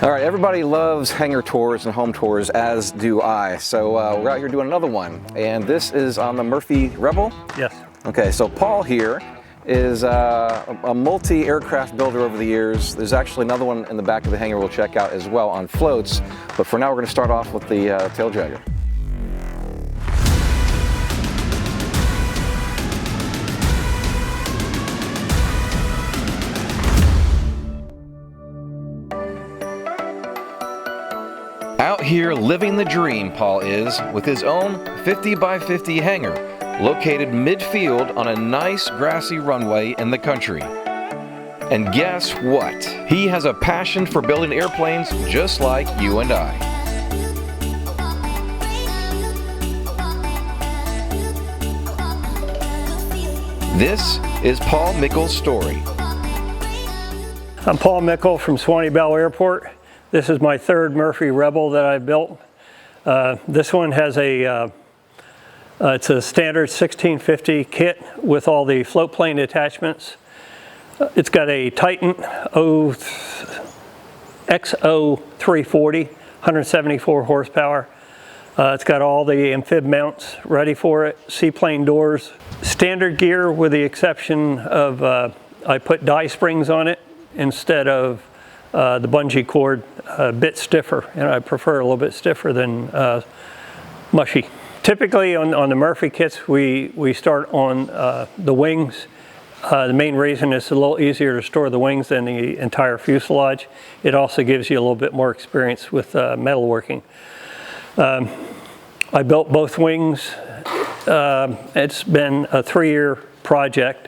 All right, everybody loves hangar tours and home tours, as do I. So we're out here doing another one, and this is on the Murphy Rebel? Yes. Okay, so Paul here is a multi-aircraft builder over the years. There's actually another one in the back of the hangar we'll check out as well on floats, but for now we're going to start off with the tail dragger. Out here living the dream, Paul is, with his own 50 by 50 hangar, located midfield on a nice grassy runway in the country. And guess what? He has a passion for building airplanes just like you and I. This is Paul Michel's story. I'm Paul Michel from Swanee Bell Airport. This is my third Murphy Rebel that I built. This one has it's a standard 1650 kit with all the float plane attachments. It's got a Titan XO340, 174 horsepower. It's got all the amphib mounts ready for it, seaplane doors. Standard gear with the exception of I put die springs on it instead of the bungee cord, a bit stiffer, and I prefer a little bit stiffer than mushy. Typically on the Murphy kits, we start on the wings. The main reason is it's a little easier to store the wings than the entire fuselage. It also gives you a little bit more experience with metalworking. I built both wings. It's been a 3-year project.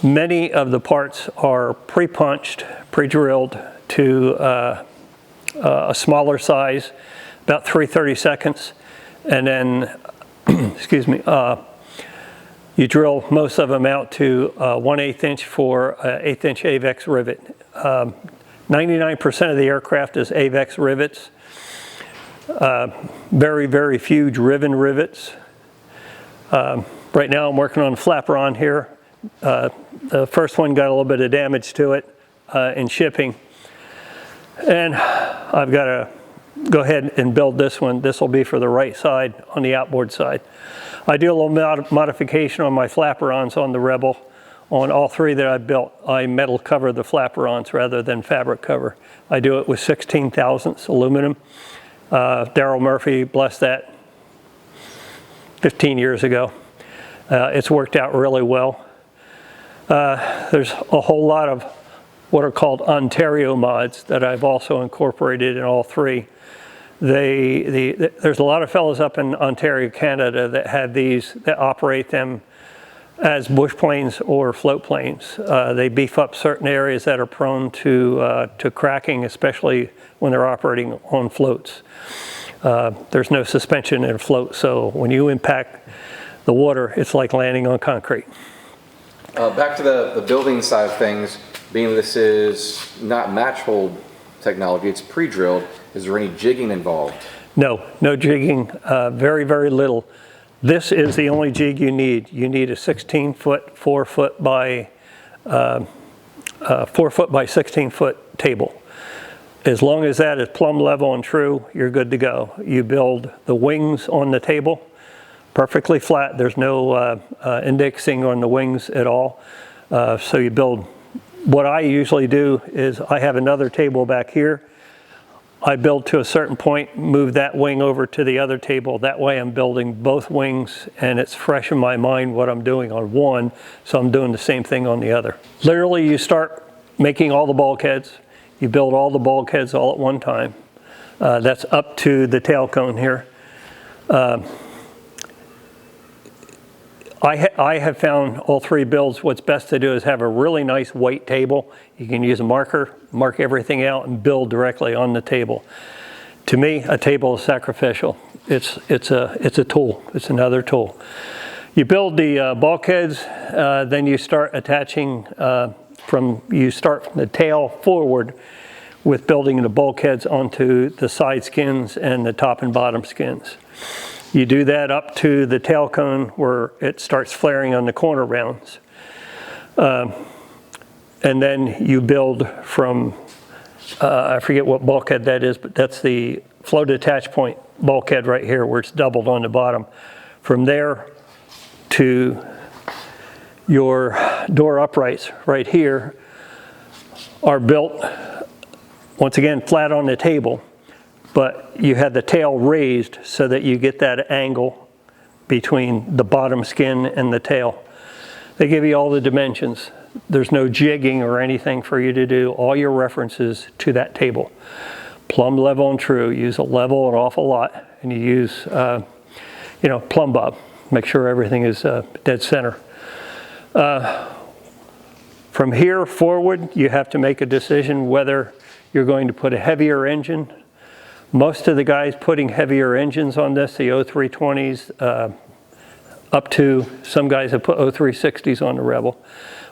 Many of the parts are pre-punched, pre-drilled to a smaller size, about 3/32, and then, excuse me, you drill most of them out to 1/8 inch for 1/8 inch AVEX rivet. 99% of the aircraft is AVEX rivets. Very, very few driven rivets. Right now I'm working on a flaperon here. The first one got a little bit of damage to it in shipping, and I've got to go ahead and build this one. This will be for the right side on the outboard side. I do a little modification on my flaperons on the Rebel. On all 3 that I built, I metal cover the flaperons rather than fabric cover. I do it with 16 thousandths aluminum. Darryl Murphy blessed that 15 years ago. It's worked out really well. There's a whole lot of what are called Ontario mods that I've also incorporated in all 3. There's a lot of fellows up in Ontario, Canada that have these, that operate them as bush planes or float planes. They beef up certain areas that are prone to cracking, especially when they're operating on floats. There's no suspension in a float, so when you impact the water, it's like landing on concrete. Back to the building side of things, being this is not match hold technology, it's pre-drilled, is there any jigging involved? No jigging, very, very little. This is the only jig you need. You need a 16-foot, 4-foot by 4-foot by 16-foot table. As long as that is plumb level and true, you're good to go. You build the wings on the table, perfectly flat. There's no indexing on the wings at all. So you build, what I usually do is I have another table back here. I build to a certain point, move that wing over to the other table. That way I'm building both wings and it's fresh in my mind what I'm doing on one, so I'm doing the same thing on the other. Literally you start making all the bulkheads. You build all the bulkheads all at one time. That's up to the tail cone here. I have found all 3 builds, what's best to do is have a really nice white table. You can use a marker, mark everything out and build directly on the table. To me, a table is sacrificial. It's a tool, it's another tool. You build the bulkheads, then you start attaching you start from the tail forward with building the bulkheads onto the side skins and the top and bottom skins. You do that up to the tail cone where it starts flaring on the corner rounds. And then you build from I forget what bulkhead that is, but that's the float attach point bulkhead right here where it's doubled on the bottom. From there to your door uprights right here are built, once again, flat on the table, but you had the tail raised so that you get that angle between the bottom skin and the tail. They give you all the dimensions. There's no jigging or anything for you to do. All your references to that table. Plumb, level, and true. Use a level an awful lot, and you use, plumb bob. Make sure everything is dead center. From here forward, you have to make a decision whether you're going to put a heavier engine. Most of the guys putting heavier engines on this, the 0320s, up to some guys have put 0360s on the Rebel,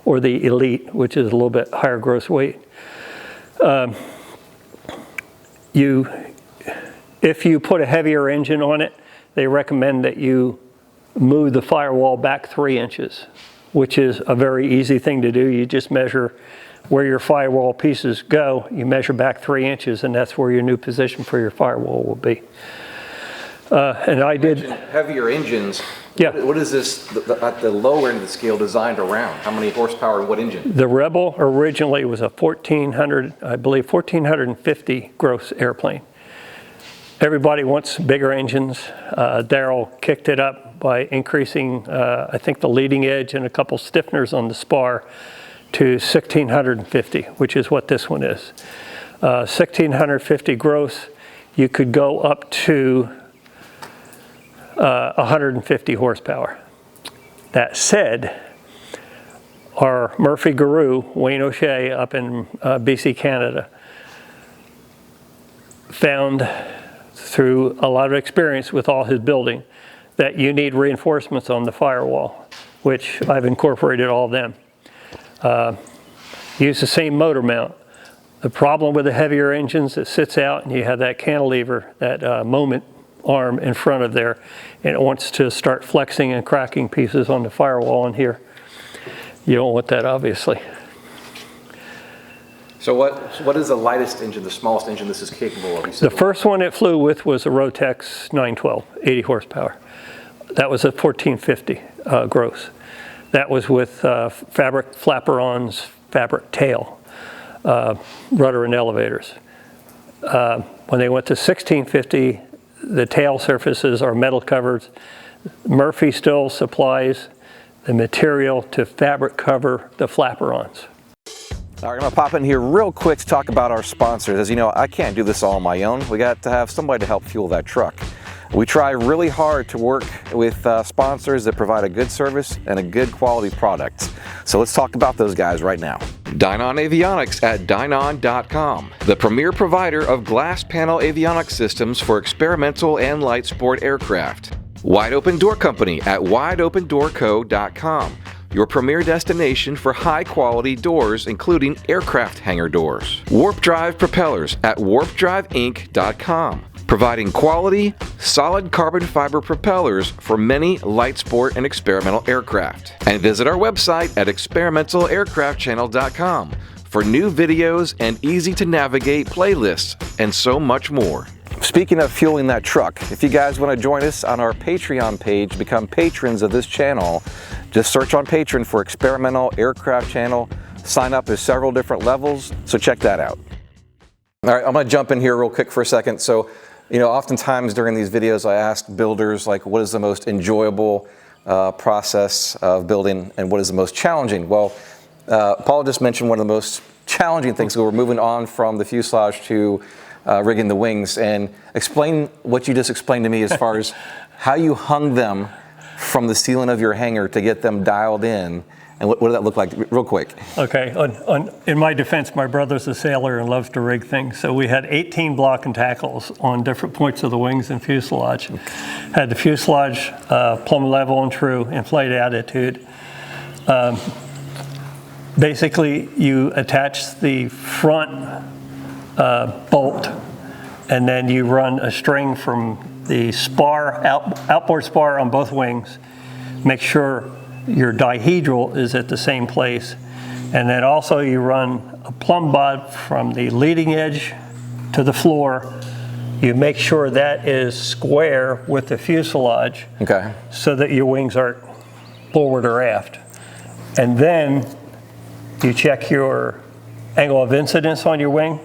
or the Elite, which is a little bit higher gross weight. If you put a heavier engine on it, they recommend that you move the firewall back 3 inches, which is a very easy thing to do. You just measure where your firewall pieces go, you measure back 3 inches, and that's where your new position for your firewall will be. And I did heavier engines. Yeah. What is this at the lower end of the scale designed around? How many horsepower and what engine? The Rebel originally was a 1450 gross airplane. Everybody wants bigger engines. Darrell kicked it up by increasing, I think, the leading edge and a couple stiffeners on the spar to 1650, which is what this one is. 1650 gross. You could go up to 150 horsepower. That said, our Murphy guru, Wayne O'Shea, up in BC, Canada, found through a lot of experience with all his building that you need reinforcements on the firewall, which I've incorporated all of them. Use the same motor mount. The problem with the heavier engines, it sits out and you have that cantilever, that moment arm in front of there, and it wants to start flexing and cracking pieces on the firewall in here. You don't want that, obviously. So what is the lightest engine, the smallest engine this is capable of? The first one it flew with was a Rotex 912, 80 horsepower. That was a 1450 gross. That was with fabric flaperons, fabric tail, rudder and elevators. When they went to 1650, the tail surfaces are metal covers. Murphy still supplies the material to fabric cover the flaperons. All right, I'm gonna pop in here real quick to talk about our sponsors. As you know, I can't do this all on my own. We got to have somebody to help fuel that truck. We try really hard to work with sponsors that provide a good service and a good quality product. So let's talk about those guys right now. Dynon Avionics at Dynon.com, the premier provider of glass panel avionics systems for experimental and light sport aircraft. Wide Open Door Company at WideOpenDoorCo.com, your premier destination for high-quality doors, including aircraft hangar doors. Warp Drive Propellers at WarpDriveInc.com, providing quality, solid carbon fiber propellers for many light sport and experimental aircraft. And visit our website at ExperimentalAircraftChannel.com for new videos and easy-to-navigate playlists and so much more. Speaking of fueling that truck, if you guys want to join us on our Patreon page, become patrons of this channel, just search on Patreon for Experimental Aircraft Channel. Sign up. There's several different levels, so check that out. All right, I'm going to jump in here real quick for a second. So, you know, oftentimes during these videos I ask builders, like, what is the most enjoyable process of building and what is the most challenging? Well, Paul just mentioned one of the most challenging things. So we're moving on from the fuselage to rigging the wings, and explain what you just explained to me as far as how you hung them from the ceiling of your hangar to get them dialed in, and what did that look like, real quick? Okay, in my defense, my brother's a sailor and loves to rig things, so we had 18 block and tackles on different points of the wings and fuselage. Had the fuselage plumb level and true, in flight attitude. Basically, you attach the front bolt, and then you run a string from the spar, outboard spar on both wings. Make sure your dihedral is at the same place. And then also you run a plumb bob from the leading edge to the floor. You make sure that is square with the fuselage, Okay. so that your wings aren't forward or aft. And then you check your angle of incidence on your wing,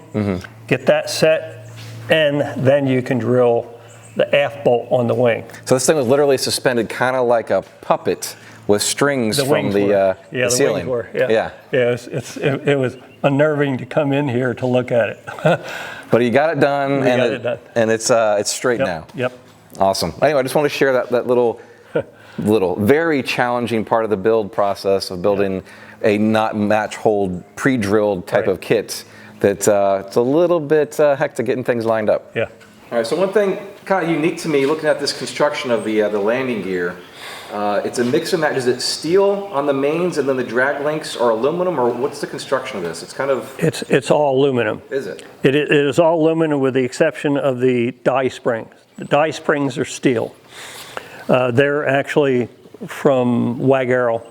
get that set, and then you can drill the aft bolt on the wing. So this thing was literally suspended kind of like a puppet with strings from the ceiling. Wings were, yeah. It was unnerving to come in here to look at it. But you got it done, We got it done. And it's straight now. Yep. Awesome. Anyway, I just want to share that little very challenging part of the build process of building a not match hold pre-drilled type of kit. That it's a little bit hectic getting things lined up. Yeah. All right. So one thing kind of unique to me, looking at this construction of the landing gear, it's a mix and match. Is it steel on the mains and then the drag links are aluminum, or what's the construction of this? It's kind of... It's all aluminum. Is it? It is all aluminum with the exception of the die springs. The die springs are steel. They're actually from Wag Aero.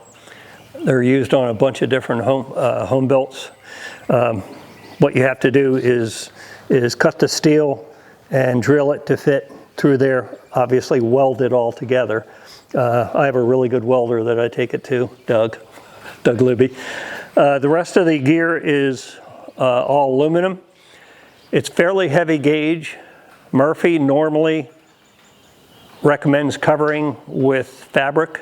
They're used on a bunch of different home builds. What you have to do is cut the steel and drill it to fit through there, obviously weld it all together. I have a really good welder that I take it to, Doug Libby. The rest of the gear is all aluminum. It's fairly heavy gauge. Murphy normally recommends covering with fabric.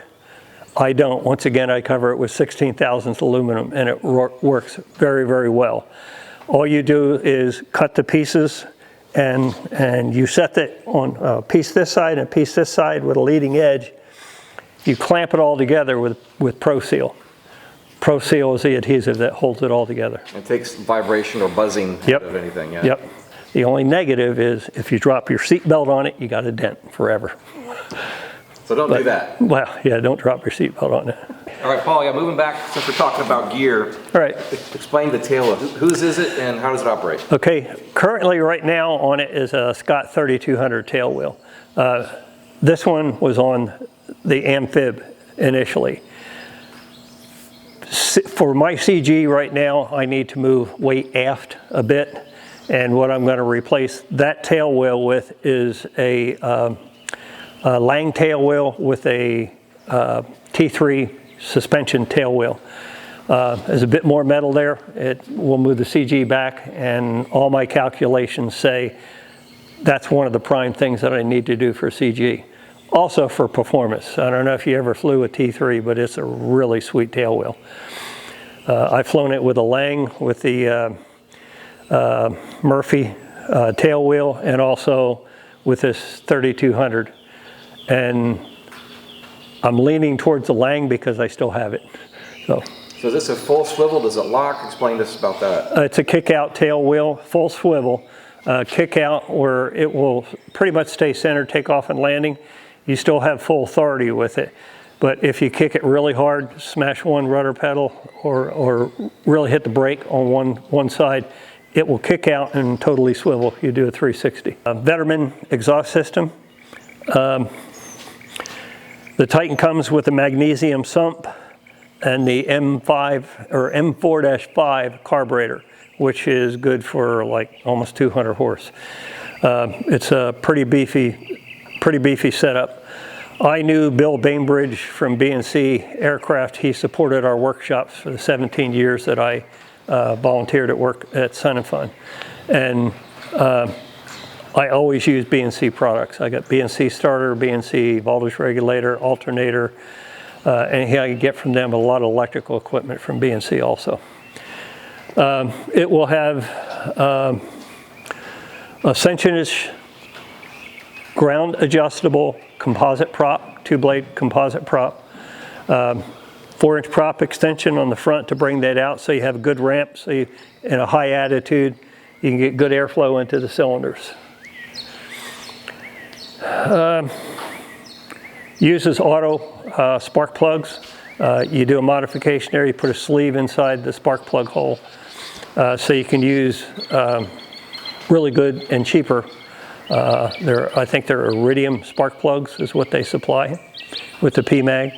I don't. Once again, I cover it with 16 thousandths aluminum, and it works very, very well. All you do is cut the pieces, and you set it on a piece this side and a piece this side with a leading edge. You clamp it all together with Pro Seal. Pro Seal is the adhesive that holds it all together. It takes vibration or buzzing out of anything, yeah. Yep. The only negative is if you drop your seat belt on it, you got a dent forever. So don't do that. Well, yeah, don't drop your seat belt on it. All right, Paul, moving back, since we're talking about gear, All right. explain the Tailwheel. Whose is it and how does it operate? Okay, currently right now on it is a Scott 3200 Tailwheel. This one was on the Amphib initially. For my CG right now, I need to move weight aft a bit, and what I'm going to replace that tailwheel with is a Lang tailwheel with a T3 suspension tailwheel. There's a bit more metal there. It will move the CG back, and all my calculations say that's one of the prime things that I need to do for CG. Also for performance. I don't know if you ever flew a T3, but it's a really sweet tailwheel. I've flown it with a Lang, with the Murphy tailwheel, and also with this 3200. And I'm leaning towards the Lang because I still have it. So is this a full swivel? Does it lock? Explain this about that. It's a kick-out tailwheel, full swivel, kick-out where it will pretty much stay centered, take off and landing. You still have full authority with it. But if you kick it really hard, smash one rudder pedal or really hit the brake on one side, it will kick out and totally swivel. You do a 360. Vetterman exhaust system. The Titan comes with a magnesium sump and the M5 or M4-5 carburetor, which is good for like almost 200 horse. It's a pretty beefy setup. I knew Bill Bainbridge from BNC Aircraft. He supported our workshops for the 17 years that I volunteered at work at Sun & Fun. And I always use BNC products. I got BNC starter, BNC voltage regulator, alternator, anything I can get from them, a lot of electrical equipment from BNC also. It will have a Century ground adjustable composite prop, 2-blade composite prop, 4-inch prop extension on the front to bring that out so you have a good ramp, so you, in a high attitude, you can get good airflow into the cylinders. Uses auto spark plugs. You do a modification there, you put a sleeve inside the spark plug hole so you can use really good and cheaper. I think they're iridium spark plugs is what they supply with the PMAG.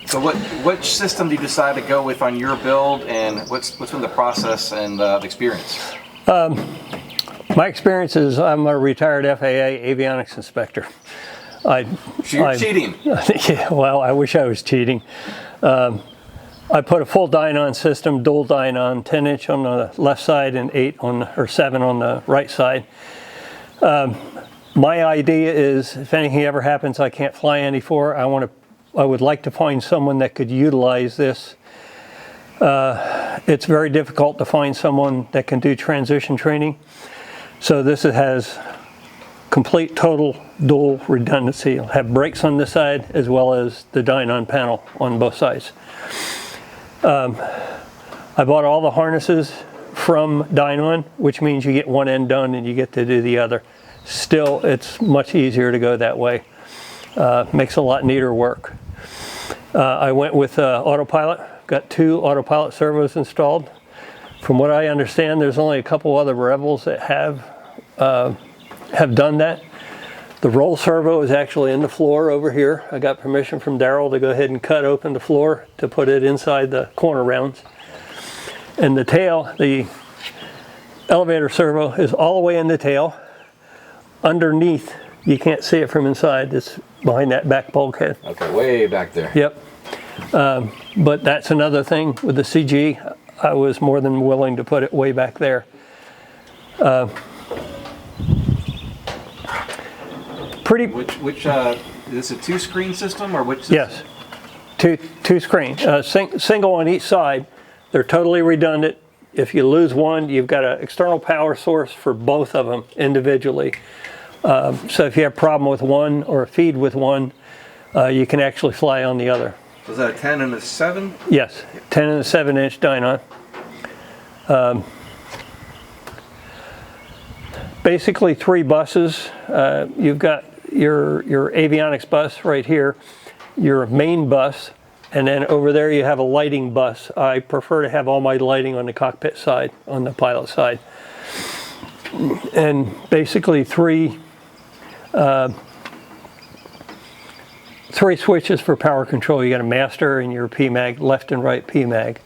So which system do you decide to go with on your build, and what's been the process and the experience? My experience is I'm a retired FAA avionics inspector. So you're cheating. Yeah, well, I wish I was cheating. I put a full Dynon system, dual Dynon, 10-inch on the left side and 7 on the right side. My idea is, if anything ever happens I can't fly any for, I would like to find someone that could utilize this. It's very difficult to find someone that can do transition training. So this has complete total dual redundancy. It'll have brakes on this side as well as the Dynon panel on both sides. I bought all the harnesses from Dynon, which means you get one end done and you get to do the other. Still, it's much easier to go that way. Makes a lot neater work. I went with autopilot. Got 2 autopilot servos installed. From what I understand, there's only a couple other Rebels that have done that. The roll servo is actually in the floor over here. I got permission from Daryl to go ahead and cut open the floor to put it inside the corner rounds. And the tail, the elevator servo is all the way in the tail. Underneath, you can't see it from inside. It's behind that back bulkhead. Okay, way back there. Yep. But that's another thing with the CG. I was more than willing to put it way back there. Which is this a 2-screen system or which? Yes, two screen, single on each side. They're totally redundant. If you lose one, you've got an external power source for both of them individually. So if you have a problem with one or a feed with one, you can actually fly on the other. Was that a 10 and a 7? Yes, 10 and a 7-inch Dynon. Basically 3 buses. You've got your avionics bus right here, your main bus, and then over there you have a lighting bus. I prefer to have all my lighting on the cockpit side, on the pilot side. And basically 3 switches for power control. You got a master and your PMAG, left and right PMAG.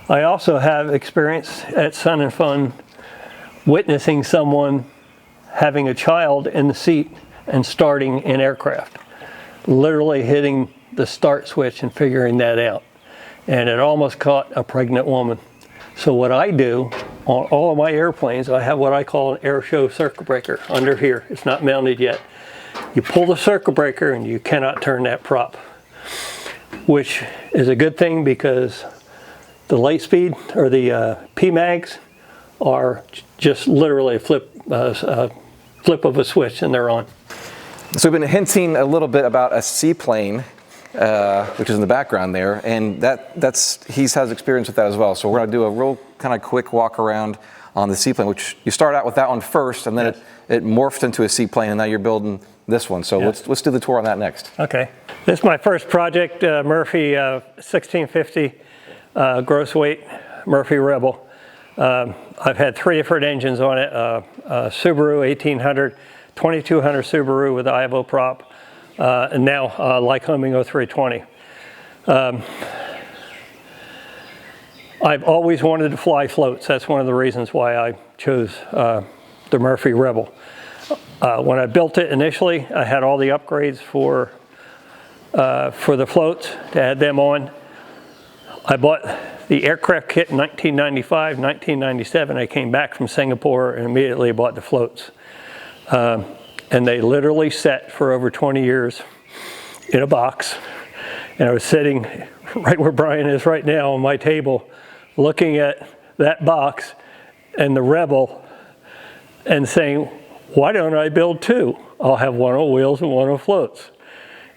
I also have experience at Sun and Fun witnessing someone having a child in the seat and starting an aircraft. Literally hitting the start switch and figuring that out. And it almost caught a pregnant woman. So what I do on all of my airplanes, I have what I call an air show circuit breaker under here. It's not mounted yet. You pull the circuit breaker and you cannot turn that prop, which is a good thing because the light speed or the PMAGs are just literally a flip of a switch and they're on. So we've been hinting a little bit about a seaplane, which is in the background there, and he has experience with that as well. So we're going to do a real kind of quick walk around on the seaplane, which you start out with that one first, and then yes. it morphed into a seaplane, and now you're building this one. So yes. let's do the tour on that next. Okay. This is my first project, Murphy 1650 gross weight Murphy Rebel. I've had 3 different engines on it, Subaru 1800, 2200 Subaru with the Ivo prop, and now Lycoming 0320. I've always wanted to fly floats. That's one of the reasons why I chose the Murphy Rebel. When I built it initially, I had all the upgrades for the floats to add them on. I bought the aircraft kit in 1995, 1997. I came back from Singapore and immediately bought the floats. And they literally sat for over 20 years in a box. And I was sitting right where Brian is right now on my table, looking at that box and the Rebel and saying, why don't I build 2? I'll have one on wheels and one on floats.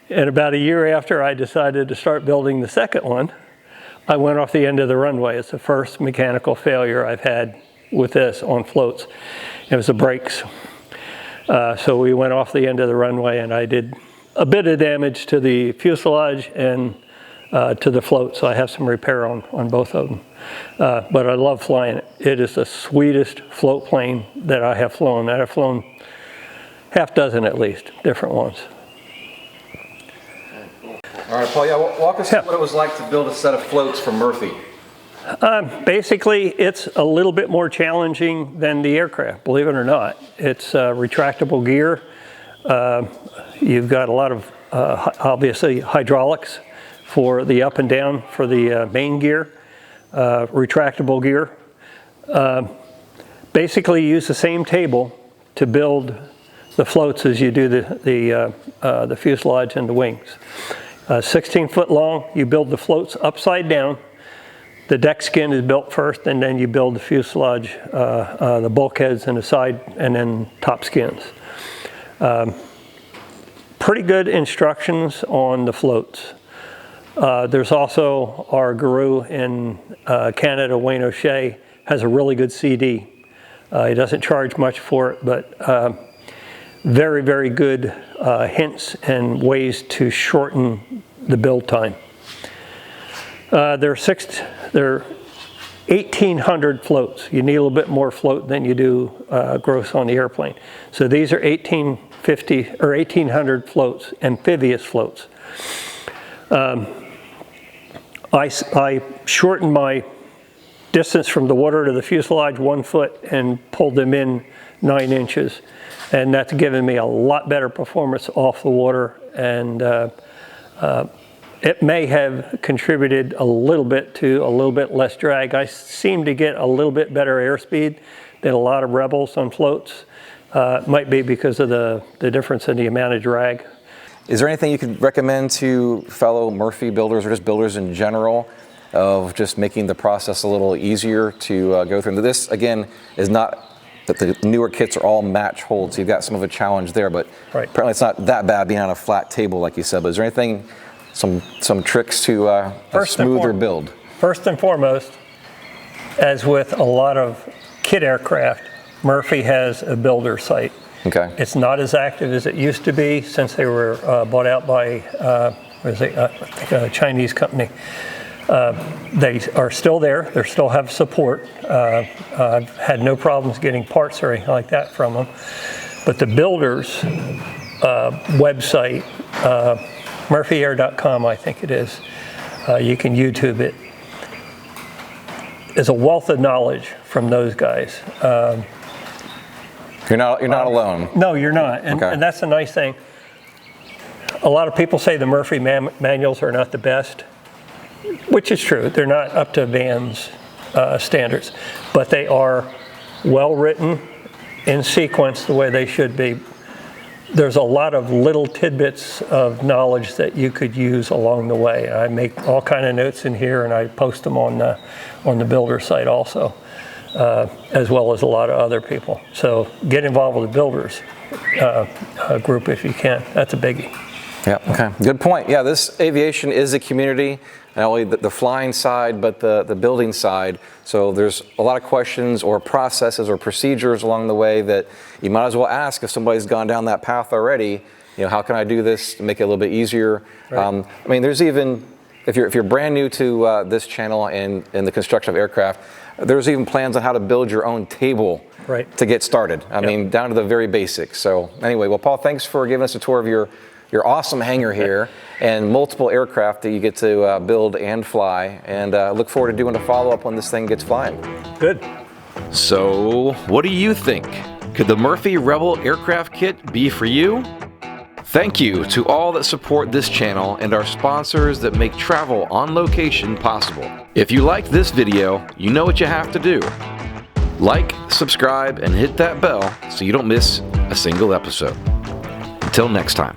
And about a year after I decided to start building the second one, I went off the end of the runway. It's the first mechanical failure I've had with this on floats. It was the brakes. So we went off the end of the runway and I did a bit of damage to the fuselage and to the float. So I have some repair on both of them. But I love flying it. It is the sweetest float plane that I have flown. I've flown half dozen at least, different ones. All right, Paul, yeah, walk us through what it was like to build a set of floats from Murphy. Basically, it's a little bit more challenging than the aircraft, believe it or not. It's retractable gear. You've got a lot of, obviously, hydraulics for the up and down for the main gear, retractable gear. Basically, you use the same table to build the floats as you do the fuselage and the wings. 16 foot long, you build the floats upside down. The deck skin is built first, and then you build the fuselage, the bulkheads and the side, and then top skins. Pretty good instructions on the floats. There's also our guru in Canada, Wayne O'Shea, has a really good CD. He doesn't charge much for it, but very, very good hints and ways to shorten the build time. There are 1,800 floats. You need a little bit more float than you do gross on the airplane. So these are 1,850 or 1,800 floats, amphibious floats. I shortened my distance from the water to the fuselage 1 foot and pulled them in 9 inches. And that's given me a lot better performance off the water, and it may have contributed a little bit to a little bit less drag. I seem to get a little bit better airspeed than a lot of Rebels on floats. Might be because of the difference in the amount of drag. Is there anything you could recommend to fellow Murphy builders or just builders in general of just making the process a little easier to go through? And this, again, is not that the newer kits are all match hold, so you've got some of a challenge there, but apparently it's not that bad being on a flat table like you said. But is there anything, some tricks to a smoother build? First and foremost, as with a lot of kit aircraft, Murphy has a builder site. Okay. It's not as active as it used to be since they were bought out by a Chinese company. They are still there. They still have support. I've had no problems getting parts or anything like that from them. But the builder's website, murphyair.com, I think it is, you can YouTube it, is a wealth of knowledge from those guys. You're not alone. No, you're not. And, okay. And that's the nice thing. A lot of people say the Murphy manuals are not the best, which is true. They're not up to Van's standards, but they are well written, in sequence the way they should be. There's a lot of little tidbits of knowledge that you could use along the way. I make all kind of notes in here, and I post them on the builder site also, as well as a lot of other people. So get involved with the builders group if you can. That's a biggie. Yeah, okay, good point. Yeah, this aviation is a community, not only the flying side, but the building side. So there's a lot of questions or processes or procedures along the way that you might as well ask if somebody's gone down that path already. You know, how can I do this to make it a little bit easier? Right. I mean, there's even, if you're brand new to this channel and in the construction of aircraft, there's even plans on how to build your own table to get started. I mean, down to the very basics. So anyway, well, Paul, thanks for giving us a tour of your awesome hangar here and multiple aircraft that you get to build and fly, and look forward to doing a follow-up when this thing gets flying. Good. So what do you think? Could the Murphy Rebel aircraft kit be for you? Thank you to all that support this channel and our sponsors that make travel on location possible. If you like this video, you know what you have to do. Like, subscribe, and hit that bell so you don't miss a single episode. Until next time.